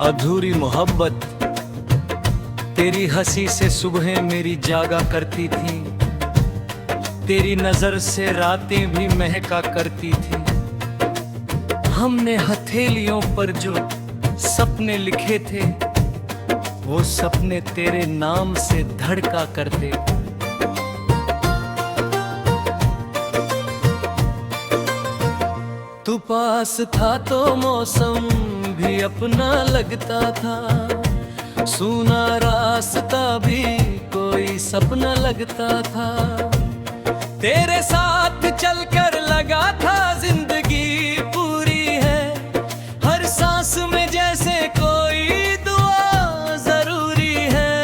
अधूरी मोहब्बत। तेरी हंसी से सुबहें मेरी जागा करती थी, तेरी नजर से रातें भी महका करती थी। हमने हथेलियों पर जो सपने लिखे थे, वो सपने तेरे नाम से धड़का करते। तू पास था तो मौसम भी अपना लगता था, सूना रास्ता भी कोई सपना लगता था। तेरे साथ चलकर लगा था जिंदगी पूरी है, हर सांस में जैसे कोई दुआ जरूरी है।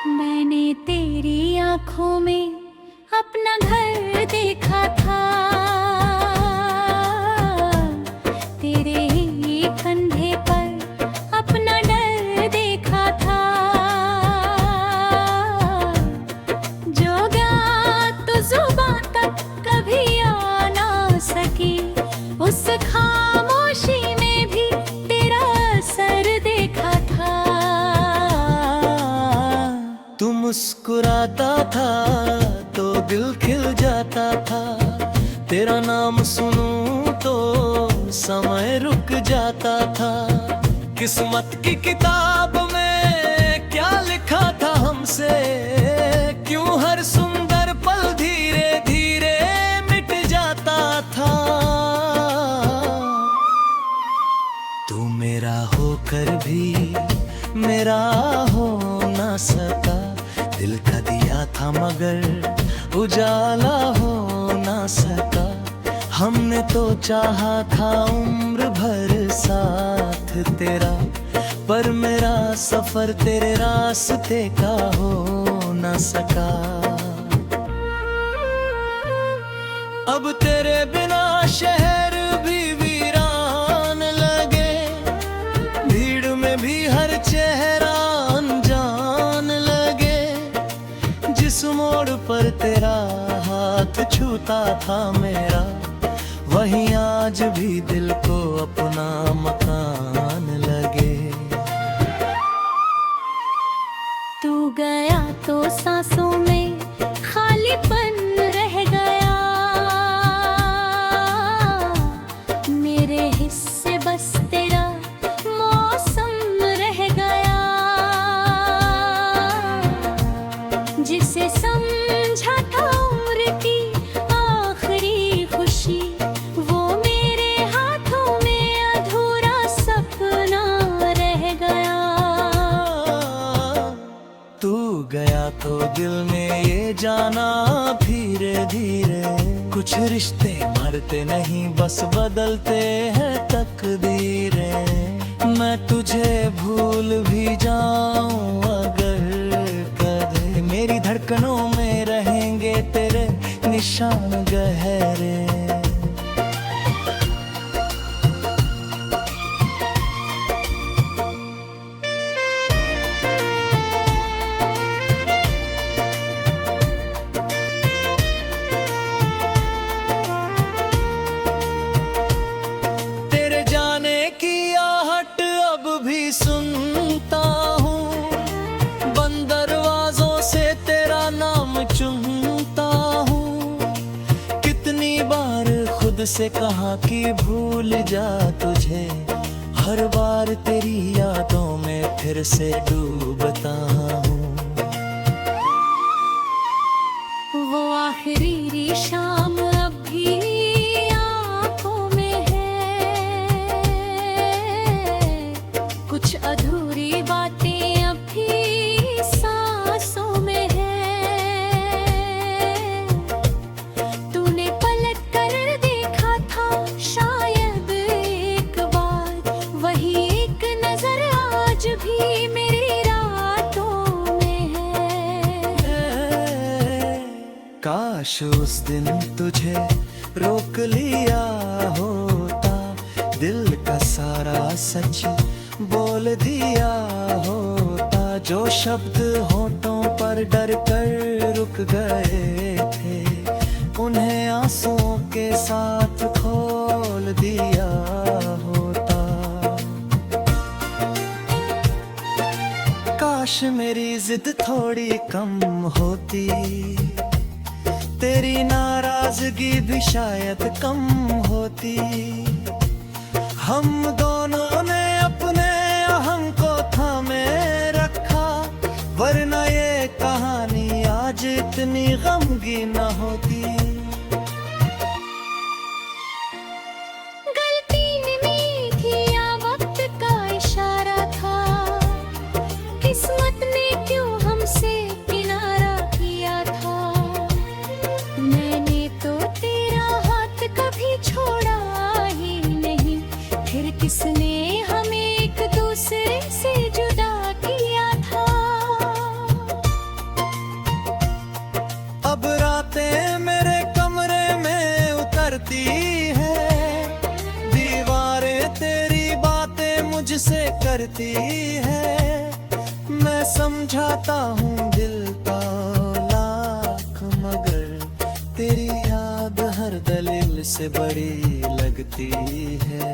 मैंने तेरी आंखों में अपना घर देखा था, तेरे ही कंधे पर अपना डर देखा था। जो गया तो जुबां तक कभी आ ना सकी, उस खामोशी में भी तेरा असर देखा था। तू मुस्कुराता था तो दिल खिल जाता था, तेरा नाम सुनूं तो समय रुक जाता था। किस्मत की किताब में क्या लिखा था हमसे, क्यों हर सुंदर पल धीरे धीरे मिट जाता था। तू मेरा होकर भी मेरा हो ना सका, दिल का दिया था मगर उजाला हो ना सका। हमने तो चाहा था उम्र भर साथ तेरा, पर मेरा सफर तेरे रास्ते का हो ना सका। अब तेरे बिना शहर भी वीरान लगे, भीड़ में भी हर चेहरा अनजान लगे। जिस मोड़ पर तेरा हाथ छूता था मेरा, वहीं आज भी दिल को अपना मकान लगे। तू गया तो सांसों में खालीपन रह गया, मेरे हिस्से बस तेरा मौसम रह गया। जिसे समझा था उम्र की आखिरी खुशी, वो मेरे हाथों में अधूरा सपना रह गया। तू गया तो दिल में ये जाना धीरे धीरे, कुछ रिश्ते मरते नहीं बस बदलते हैं तकदीरें। मैं तुझे भूल भी जाऊं अगर कदे, मेरी धड़कनों में रहेंगे तेरे निशान गहरे। तेरे जाने की आहट अब भी सुनता हूँ, बंद दरवाजों से तेरा नाम चुनता हूँ। कितनी बार खुद से कहा कि भूल जा तुझे, हर बार तेरी यादों में फिर से डूबता हूँ। वो आखिरी शाम अब भी आंखों में है, कुछ अधूरी बातें अब भी सांसों में है। तूने पलट कर देखा था शायद एक बार, वही एक नजर आज भी मेरी रातों में है। काश उस दिन तुझे रोक लिया होता, दिल का सारा सच बोल दिया होता। जो शब्द होठों पर डर कर रुक गए थे, उन्हें आंसुओं के साथ खोल दिया होता। जिद थोड़ी कम होती, तेरी नाराजगी भी शायद कम होती। हम दोनों ने अपने अहम को थामे रखा, वरना ये कहानी आज इतनी गमगीन न होती। गलती में थी या वक्त का इशारा था, किस्मत ने क्यों हमसे किनारा किया था। मैंने तो तेरा हाथ कभी छोड़ा ही नहीं, फिर किसने हमें एक दूसरे से जुदा किया था। अब रातें मेरे कमरे में उतरती है, दीवारें तेरी बातें मुझसे करती है। मैं समझाता हूँ दिल का लाख, मगर तेरी याद हर दलील से बड़ी लगती है।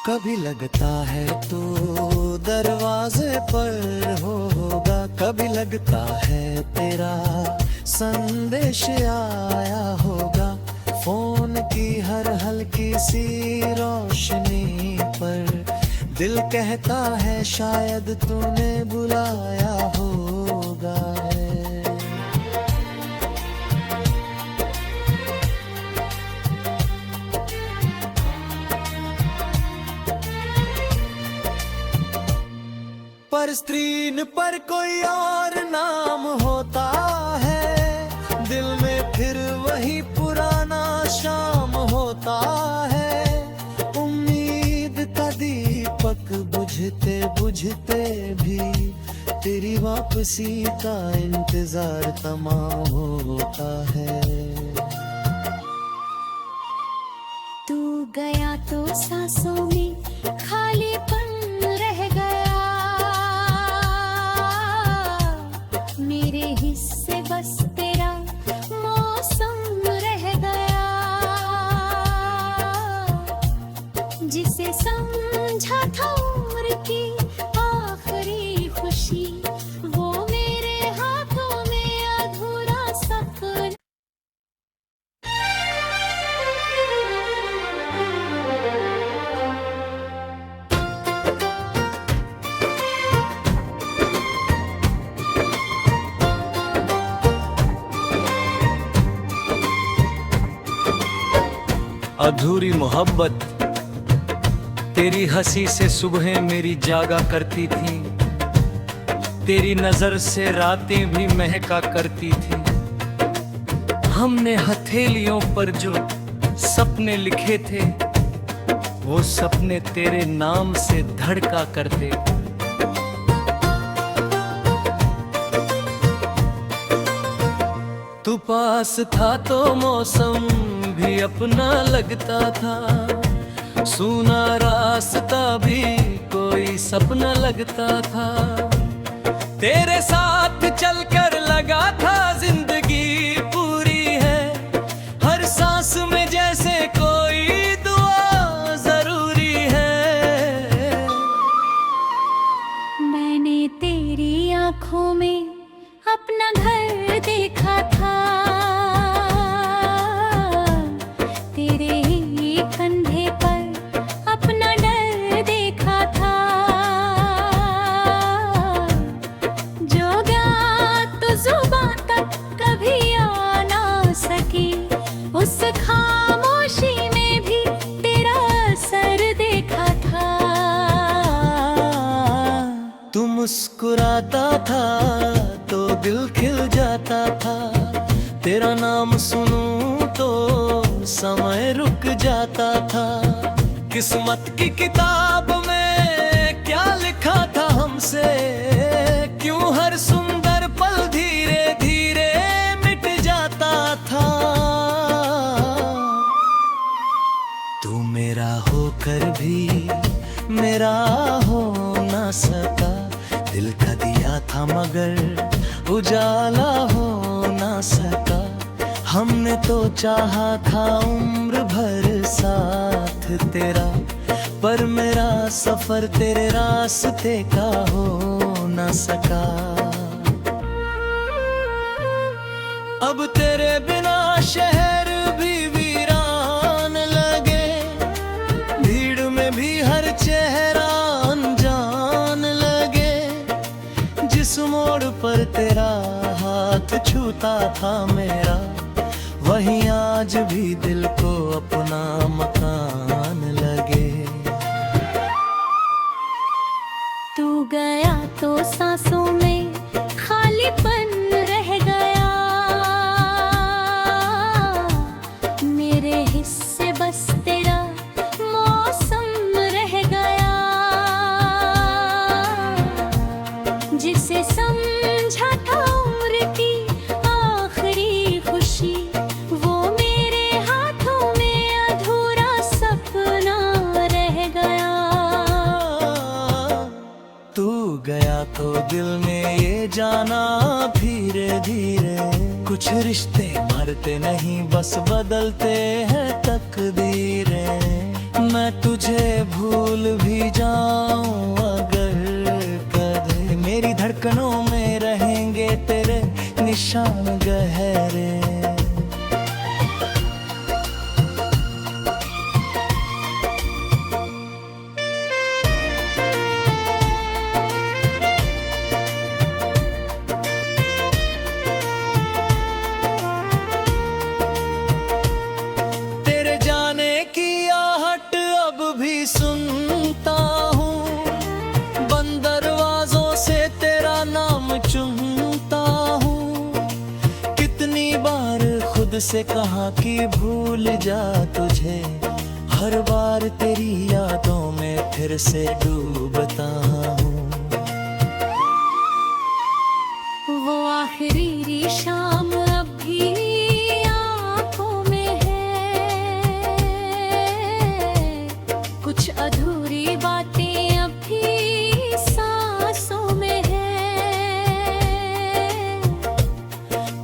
कभी लगता है तो दरवाजे पर होगा, कभी लगता है तेरा संदेश आया होगा। फोन की हर हल्की सी रोशनी पर दिल कहता है शायद तूने बुलाया होगा। पर स्क्रीन पर कोई और नाम होता है, दिल में फिर वही पुराना शाम होता है। उम्मीद का दीपक बुझते बुझते भी तेरी वापसी का इंतजार तमाम होता है। तू गया तो सांसों में खालीपन रह गया, मेरे हिस्से बस तेरा मौसम रह गया। जिसे समझा था उम्र की आखिरी खुशी, वो मेरे हाथों में अधूरा सपना। अधूरी मोहब्बत तेरी हंसी से सुबहें मेरी जागा करती थी, तेरी नजर से रातें भी महका करती थी। हमने हथेलियों पर जो सपने लिखे थे, वो सपने तेरे नाम से धड़का करते। तू पास था तो मौसम भी अपना लगता था, सूना रास्ता भी कोई सपना लगता था। तेरे साथ चलकर लगा था जिंदगी पूरी है, हर सांस में जैसे कोई दुआ जरूरी है। मैंने तेरी आँखों में अपना घर देखा था, तेरे ही कंधे पर अपना डर देखा था। जो गया तो जुबां तक कभी आ ना सकी, उस खामोशी में भी तेरा असर देखा था। तू मुस्कुराता था तो दिल खिल जाता था, तेरा नाम सुनूं तो समय रुक जाता था। किस्मत की किताब में क्या लिखा था हमसे, क्यों हर सुंदर पल धीरे धीरे मिट जाता था। तू मेरा होकर भी मेरा हो ना सका, दिल का दिया था मगर उजाला हो ना सका। हमने तो चाहा था उम्र भर साथ तेरा, पर मेरा सफर तेरे रास्ते का हो न सका। अब तेरे बिना शहर भी वीरान लगे, भीड़ में भी हर चेहरा अनजान लगे। जिस मोड़ पर तेरा हाथ छूता था मेरा, वहीं आज भी दिल को अपना मकान लगे। तू गया तो सांसों में खालीपन रह गया, मेरे हिस्से बस तेरा मौसम रह गया। जिसे समझा था उम्र की आखिरी खुशी, वो मेरे हाथों में अधूरा सपना रह गया। तू गया तो दिल में ये जाना धीरे धीरे, कुछ रिश्ते मरते नहीं बस बदलते हैं तकदीरें। मैं तुझे भूल भी जाऊं अगर कदे, मेरी धड़कनों में रहेंगे तेरे निशान गहरे। सुनता हूँ बंद दरवाजों से तेरा नाम चुनता हूँ। कितनी बार खुद से कहा कि भूल जा तुझे, हर बार तेरी यादों में फिर से डूबता हूँ। वो आखिरी शाम अब भी आँखों में है, कुछ अधूरी बातें अब भी सांसों में है।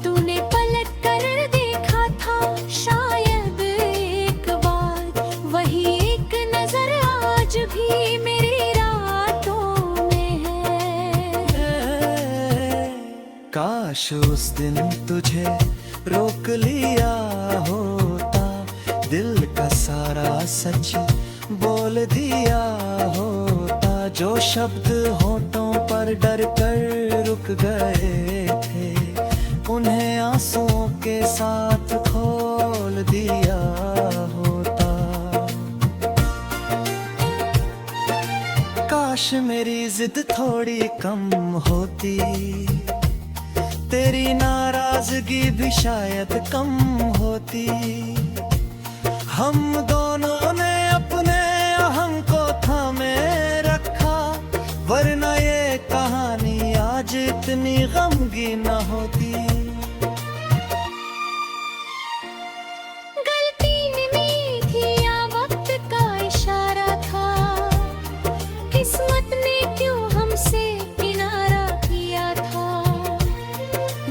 तूने पलट कर देखा था शायद एक बार, वही एक नजर आज भी मेरी रातों में है। काश उस दिन तुझे रोक लिया होता, दिल का सारा सच बोल दिया होता। जो शब्द होठों पर डर कर रुक गए थे, उन्हें आंसुओं के साथ खोल दिया होता। काश मेरी जिद थोड़ी कम होती, तेरी नाराजगी भी शायद कम होती। हम दोनों ने अपने अहम को थामे रखा, वरना ये कहानी आज इतनी गमगीन न होती। गलती नहीं थी या वक्त का इशारा था, किस्मत ने क्यों हमसे किनारा किया था।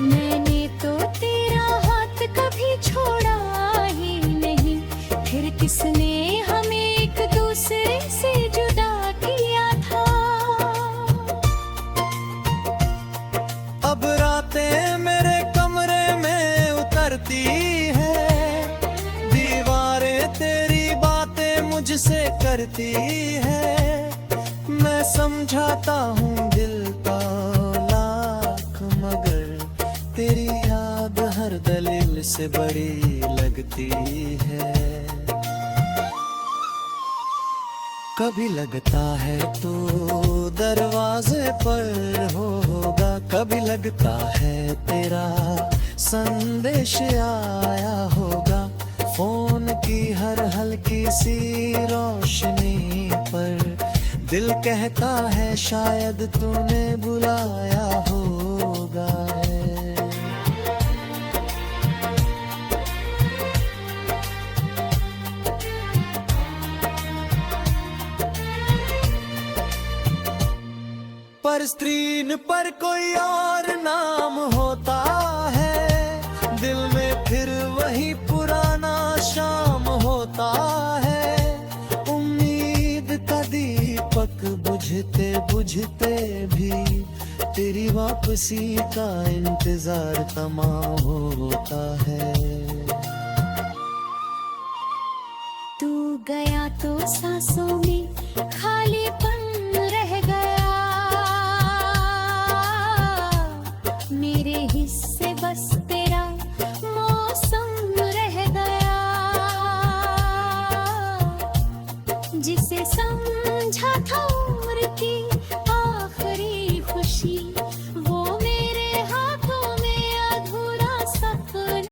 मैंने तो तेरा हाथ कभी छोड़ा ही नहीं, फिर किसने हमें एक दूसरे से जुदा किया था। अब रातें मेरे कमरे में उतरती हैं, दीवारें तेरी बातें मुझसे करती हैं। मैं समझाता हूँ दिल का लाख, मगर तेरी याद हर दलील से बड़ी लगती है। कभी लगता है तो दरवाजे पर होगा, कभी लगता है तेरा संदेश आया होगा। फोन की हर हल्की सी रोशनी पर दिल कहता है शायद तूने बुलाया होगा। पर स्क्रीन पर कोई और नाम होता है, दिल में फिर वही पुराना शाम होता है। उम्मीद बुझते बुझते भी तेरी वापसी का इंतजार तमाम होता है। तू गया तो सांसों